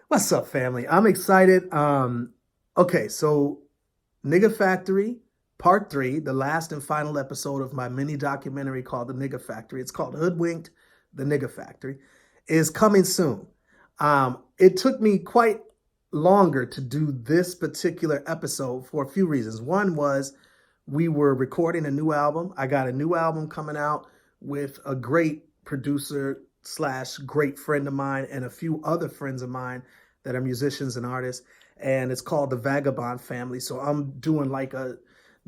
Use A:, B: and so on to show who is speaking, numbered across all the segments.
A: What's up, family? I'm excited. Okay, so Nigga Factory, Part 3, the last and final episode of my mini documentary called The Nigga Factory. It's called Hoodwinked, The Nigga Factory, is coming soon. It took me quite longer to do this particular episode for a few reasons. One was we were recording a new album. I got a new album coming out with a great producer slash great friend of mine and a few other friends of mine that are musicians and artists. And it's called The Vagabond Family. So I'm doing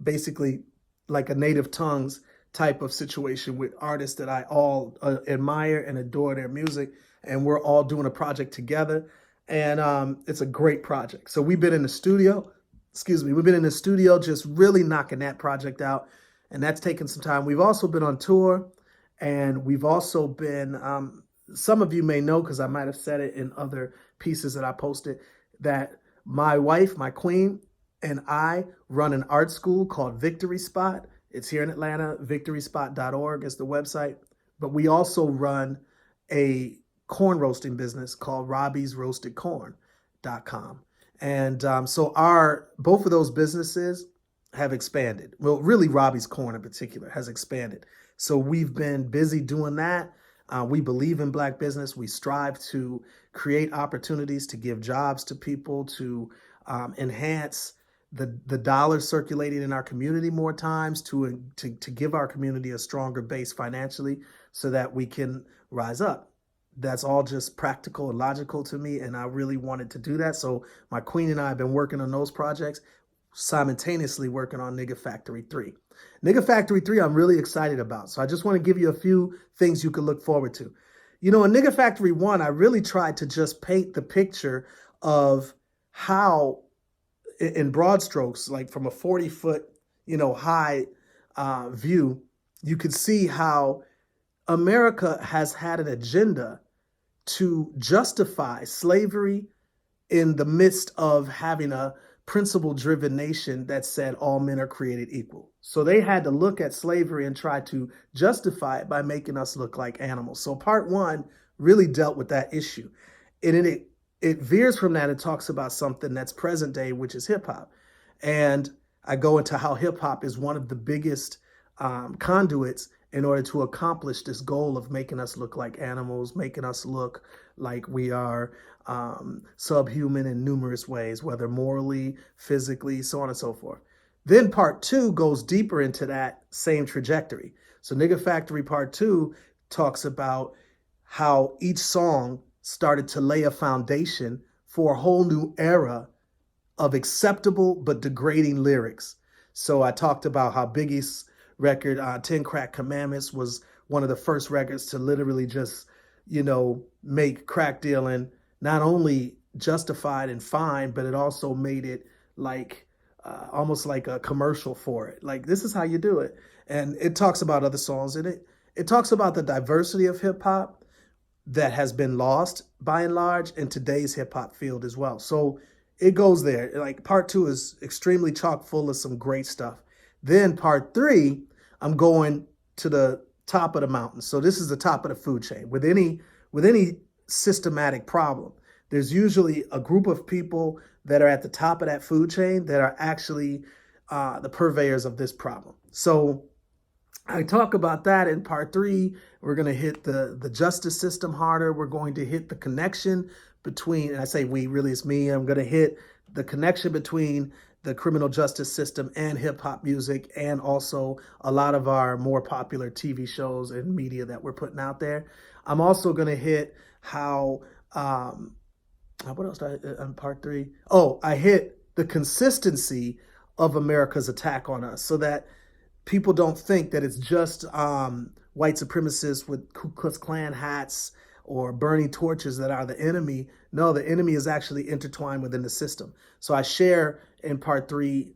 A: basically like a native tongues type of situation with artists that I all admire and adore their music. And we're all doing a project together. And it's a great project. So we've been in the studio, we've been in the studio just really knocking that project out. And that's taken some time. We've also been on tour, and we've also been, some of you may know, because I might have said it in other pieces that I posted, that my wife, my queen, and I run an art school called Victory Spot. It's here in Atlanta. victoryspot.org is the website. But we also run a corn roasting business called robbiesroastedcorn.com. And so both of those businesses have expanded. Well, really Robbie's Corn in particular has expanded. So we've been busy doing that. We believe in Black business. We strive to create opportunities to give jobs to people, to enhance the dollars circulating in our community more times, to give our community a stronger base financially so that we can rise up. That's all just practical and logical to me, and I really wanted to do that. So my queen and I have been working on those projects, simultaneously working on Nigga Factory 3. Nigga Factory 3, I'm really excited about. So I just want to give you a few things you can look forward to. You know, in Nigga Factory 1, I really tried to just paint the picture of how, in broad strokes, like from a 40-foot, high view, you could see how America has had an agenda to justify slavery in the midst of having a principle-driven nation that said all men are created equal. So they had to look at slavery and try to justify it by making us look like animals. So part 1 really dealt with that issue. And it veers from that and talks about something that's present day, which is hip hop. And I go into how hip hop is one of the biggest conduits in order to accomplish this goal of making us look like animals, making us look like we are subhuman in numerous ways, whether morally, physically, so on and so forth. Then part 2 goes deeper into that same trajectory. So Nigga Factory part 2 talks about how each song started to lay a foundation for a whole new era of acceptable but degrading lyrics. So I talked about how Biggie's record, 10 Crack Commandments, was one of the first records to literally just, make crack dealing not only justified and fine, but it also made it like almost like a commercial for it. Like, this is how you do it. And it talks about other songs in it. It talks about the diversity of hip hop that has been lost by and large in today's hip hop field as well. So it goes there. Like, part 2 is extremely chock full of some great stuff. Then part 3, I'm going to the top of the mountain. So this is the top of the food chain. With any systematic problem, there's usually a group of people that are at the top of that food chain that are actually the purveyors of this problem. So I talk about that in part 3. We're going to hit the justice system harder. We're going to hit the connection between, and I say we, really it's me, I'm going to hit the connection between the criminal justice system and hip hop music, and also a lot of our more popular TV shows and media that we're putting out there. I'm also going to hit how, what else did I, on part 3? Oh, I hit the consistency of America's attack on us, so that people don't think that it's just white supremacists with Ku Klux Klan hats or burning torches that are the enemy. No, the enemy is actually intertwined within the system. So I share in part 3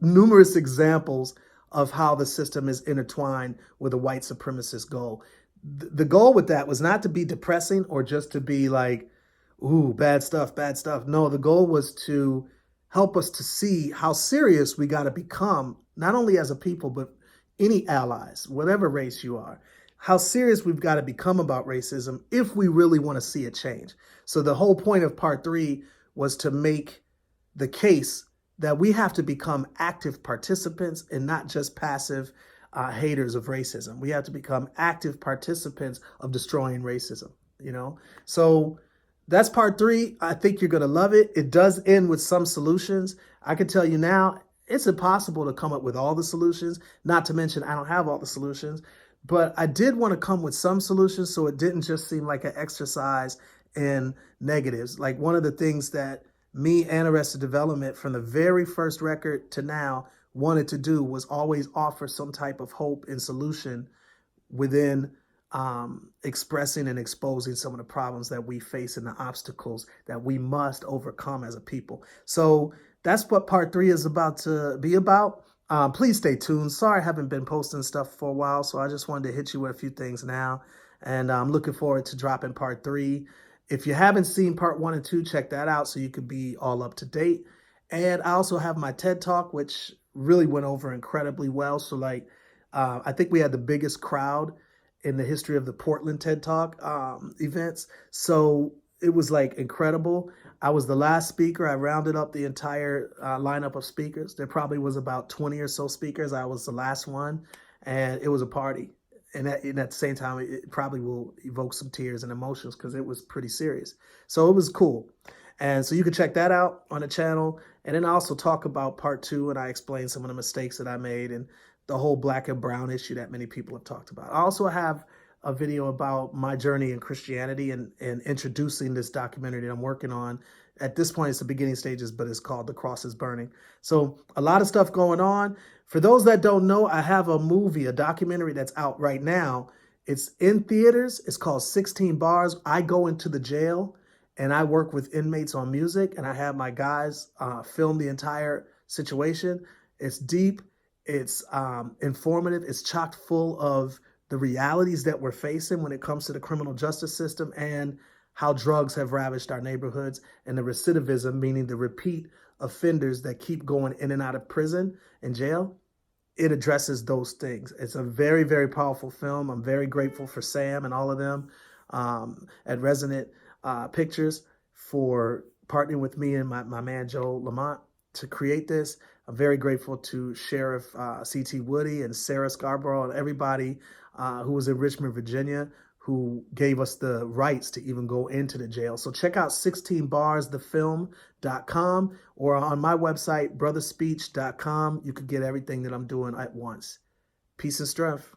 A: numerous examples of how the system is intertwined with a white supremacist goal. The goal with that was not to be depressing or just to be like, ooh, bad stuff, bad stuff. No, the goal was to help us to see how serious we got to become, not only as a people, but any allies, whatever race you are, how serious we've got to become about racism if we really want to see a change. So the whole point of part 3 was to make the case that we have to become active participants and not just passive haters of racism. We have to become active participants of destroying racism, you know? So that's part 3. I think you're going to love it. It does end with some solutions. I can tell you now, it's impossible to come up with all the solutions, not to mention I don't have all the solutions, but I did want to come with some solutions so it didn't just seem like an exercise in negatives. Like one of the things that me and Arrested Development from the very first record to now wanted to do was always offer some type of hope and solution within expressing and exposing some of the problems that we face and the obstacles that we must overcome as a people. So that's what part 3 is about to be about. Please stay tuned. Sorry I haven't been posting stuff for a while, so I just wanted to hit you with a few things now. And I'm looking forward to dropping part 3. If you haven't seen part 1 and 2, check that out so you could be all up to date. And I also have my TED Talk, which really went over incredibly well. So like, I think we had the biggest crowd in the history of the Portland TED Talk events. So it was like incredible. I was the last speaker. I rounded up the entire lineup of speakers. There probably was about 20 or so speakers. I was the last one, and it was a party. And at the same time, it probably will evoke some tears and emotions because it was pretty serious. So it was cool. And so you can check that out on the channel. And then I also talk about part 2, and I explain some of the mistakes that I made and the whole black and brown issue that many people have talked about. I also have a video about my journey in Christianity and introducing this documentary that I'm working on. At this point, it's the beginning stages, but it's called The Cross is Burning. So a lot of stuff going on. For those that don't know, I have a movie, a documentary that's out right now. It's in theaters. It's called 16 Bars. I go into the jail and I work with inmates on music, and I have my guys film the entire situation. It's deep. It's informative. It's chock full of the realities that we're facing when it comes to the criminal justice system and how drugs have ravaged our neighborhoods, and the recidivism, meaning the repeat offenders that keep going in and out of prison and jail. It addresses those things. It's a very, very powerful film. I'm very grateful for Sam and all of them at Resonant Pictures for partnering with me and my man Joe Lamont to create this. I'm very grateful to Sheriff C.T. Woody and Sarah Scarborough and everybody who was in Richmond, Virginia, who gave us the rights to even go into the jail. So check out 16barsthefilm.com or on my website, brotherspeech.com. You could get everything that I'm doing at once. Peace and strength.